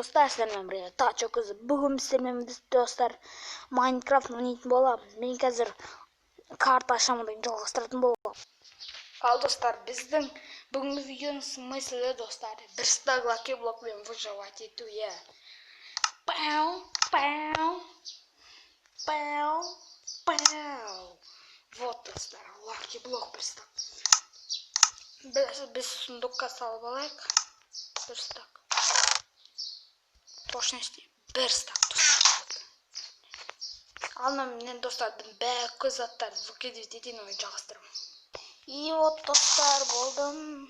достар, сіздермен бірге Тачо қызы. Бүгін сіздермен достар Майнкрафт ойнайтын боламыз. Мен қазір карта ашамын жалғастыратын боламын. Ал достар, біздің бүгінгі видеоның смыслы достар, бір стак лаки блокпен выживать ету, иә. Пау, пау, пау, пау. Вот достар, лаки блок бір стак. Біз сундукқа салып алайық. Бір стак. Точности бір стак достар. Ал мен достардың бәрі көз заттар выкидывать етейін, оны жалғастырам. И вот достар болдым.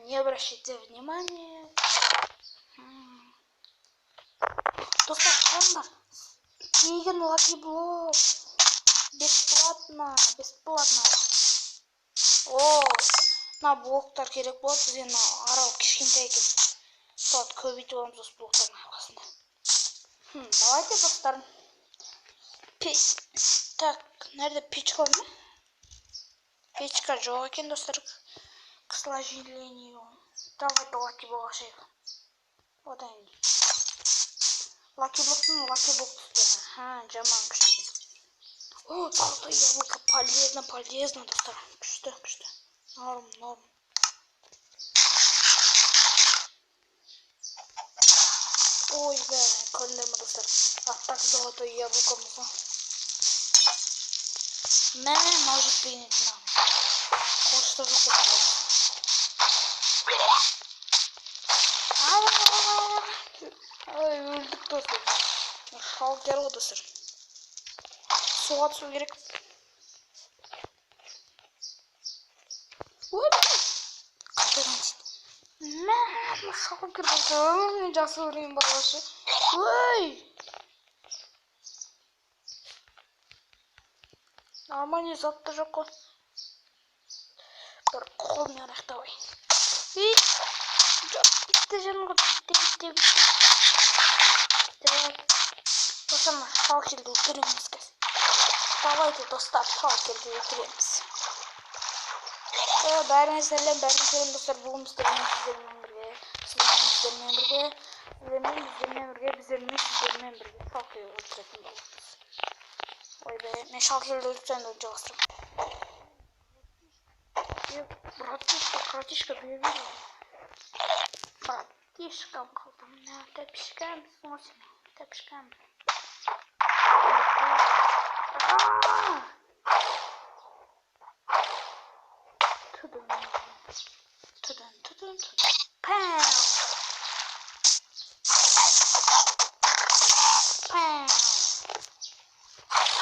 Не обращайте внимания. Достар, қараңдар. Тегін лаки блок. Бесплатно. О, мына блоктар керек болады. Бізге арал кішкентай екен. Соларды көбейтіп аламыз осы блоктардың арқасында. Давайте достар. Так, nerede печка ма? Печка жоқ екен достар. К сожалению. Давайте лаки блок ашайық. Вот они. Лаки блоктың лаки блок түсті. Жаман күшті. О, золотое яблоко. Полезно, достар. Күшті. Норм. Ой, көрдіңдер ме достар? Аттақ золотое яблокомызды. Может принять нам. Что же Ой, өлдік достар. Шалкер ғой достар. Суға түсу керек. Қайтадан сөйтті. Шалкер достар. Мен жақсы өлейін бағашы. Ой! Нормальный затты жоқ қой. Бір қолмен аяқтабай. Бітті жанымға. Бітті. Достар, шалкерді өлтіреміз қазір. Давайте достар, шалкерді өлтіреміз. Бәріңе сәлем достар. Бүгін біздермен бірге. Сіздермен бірге. Шалкерді өлтіретін боламыз. Ой be, мен шалкерді өлтіретін жалғастырам. Братишка, бүйірмейді. Братишкам қалдым. Тәпішкам. Тәпішкам. Tudun. Pam.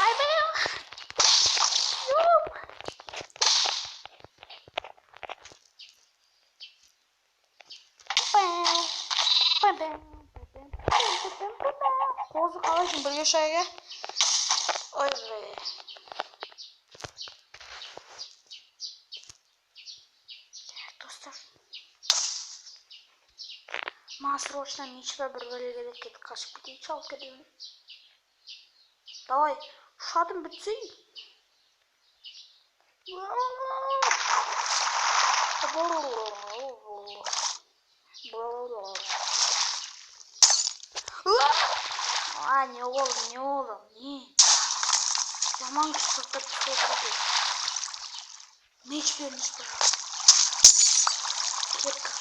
Ay be. Yok. Pam. Қозы қалайсың бірге шайға? Ой бе. Достар. Маған срочно мечта бір бөлеге кетіп қашып кетейін шалкерден. Давай, шатым бітсей. Не олым, не. Жаман күш сұрттап түсіп. Меч беріңіз, пожалуйста. Кетка.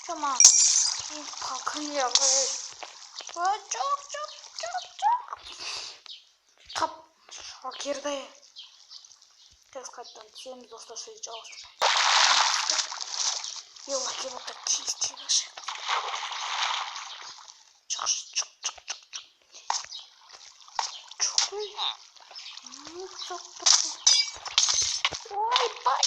Жаман. Қалқын яғай. Жоқ. Қап, шалкерді. Тез қайттан түсеміз достар, сөз жалғастырмай. Лаки блоктар тез ашайық. Ой, бай.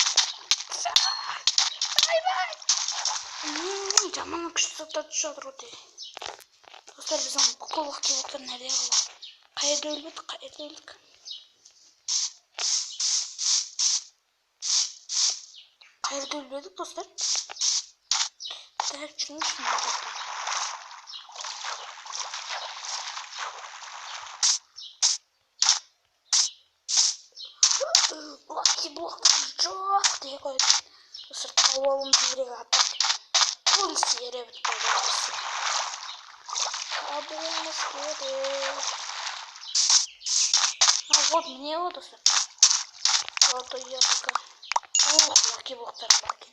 Жаман күшті заттар түсіп жатыр өте. Достар, біздің бүкіл лаки блоктар нәрде қалды? Қайда өлдік? Қайда өлбедік достар? Дәл жүріңізсің достар. Лаки блоктар жоқ дей қойды. Достар, тауып алуымыз керек аттақ. Ой, Yere bir koyuyoruz. Kabuğumuz gerek. Ha вот мне вот это. Вот яблоко. Ух, лаки бохтар лаки.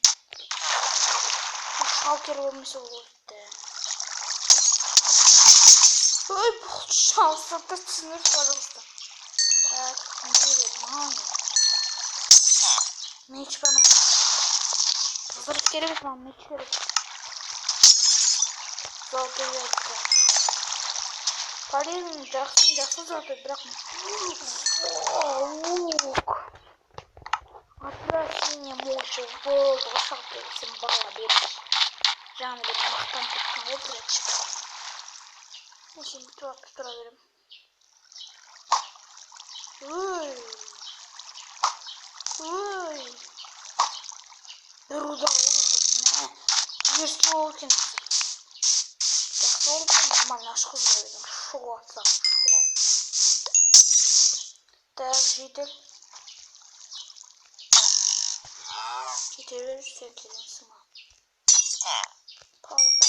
Шалкер olmuş oldu. Ой, пожалуйста, ты ценишь, пожалуйста. Так, маме. Меч бана. Hazırlık gerek var, meç gerek. Zoltay yalıkı. Полезный, жақсы золотой, бірақ лук. Отвращение мучил, болды, шалты, сен бала беріп. Жаңа бір мақтан тұтқан ғой бірінші. Неше тұра берем. Ой. Bir uдар olursa ne? Yersi olurken жақсы oldu, нормально ашқыз бердім. Шоу атсам, шоу. Так, житель. Кете берірсе келенсің ма? Палка.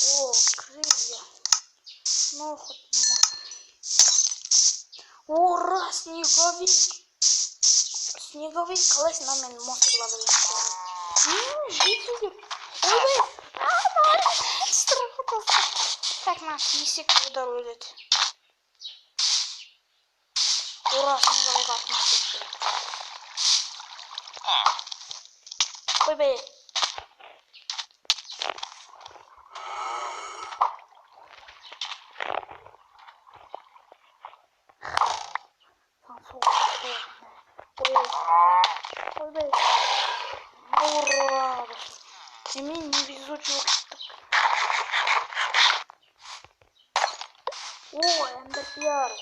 О, крылья. Ну, хоть можно. Ура, снеговик. Снеговик, қалайсың на мен монстрларды көріп. Житель. Ой, так, наш есек удар өледі. Ура, снеговик артына кетті. Ойбай. Ойбай. Ура. Мен невезучий өкіттік. О, әмді пиар.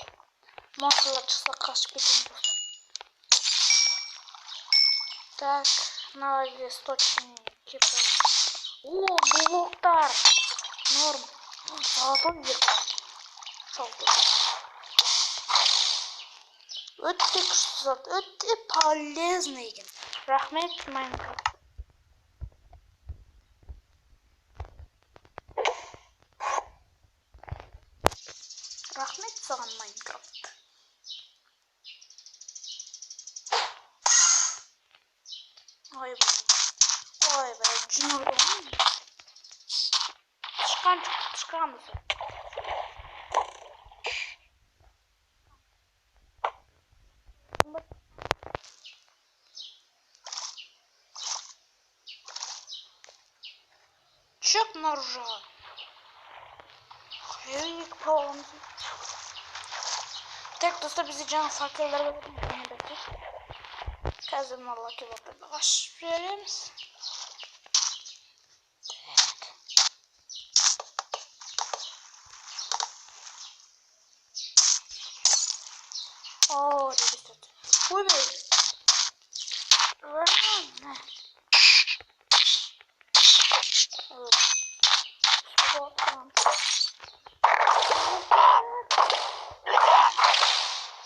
Монстрлар шықса қашып кетемін достар. Так, мынау сточный кепаем. О, блоктар. Норм. Золотой вверх. Шалты. Өте күшті зат, өте полезный екен. Рахмет, Майнкрафт. Рахмет саған, Майнкрафт. Ойбай, жүнірді ғой. Тышқанымыз. Чек ножа. Хрик полный. Так, достар, бізде жаңа факелдер болатын. Қазір мына лаки бақтарды ашып жібереміз. О, ребята. Ойбай.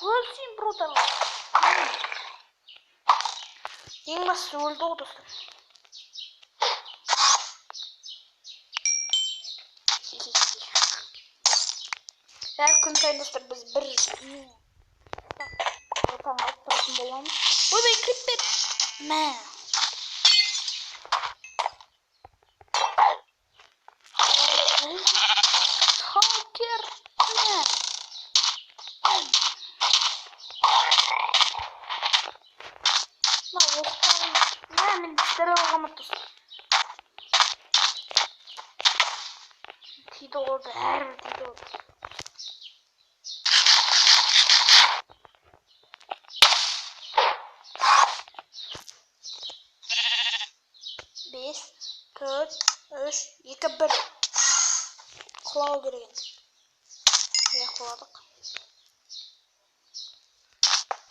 Өлсейін, брутал. Ең басты өлді ғой достар. Әр күн сайын достар біз бір отан алып тұратын боламыз. Ойбай, криппер. Мә. Хакер. Мә. Мен дістері оғамат достар. Тиді олды, әрі тиді олды. Бес, төрт, үш, екі, бір. Құлау кереген. Құладық.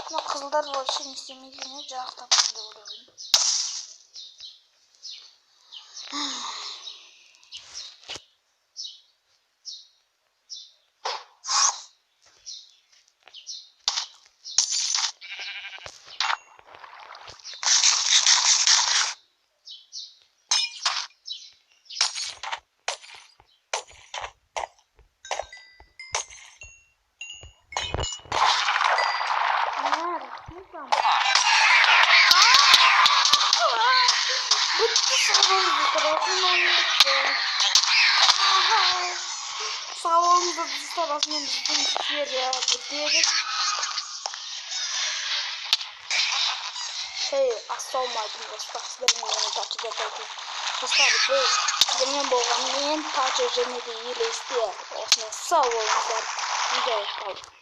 Мына қызылдар вообще не істемейді, жақтап енді өлеген. Bitti sağlamızda sağlamızda tarafından bizim yer ya bitti. Hey, assalamualaikum warahmatullahi wabarakatuh. Dostlar bu benim babamın en parça jene değil istiyor. Osman sağ olun. Güzel kalın.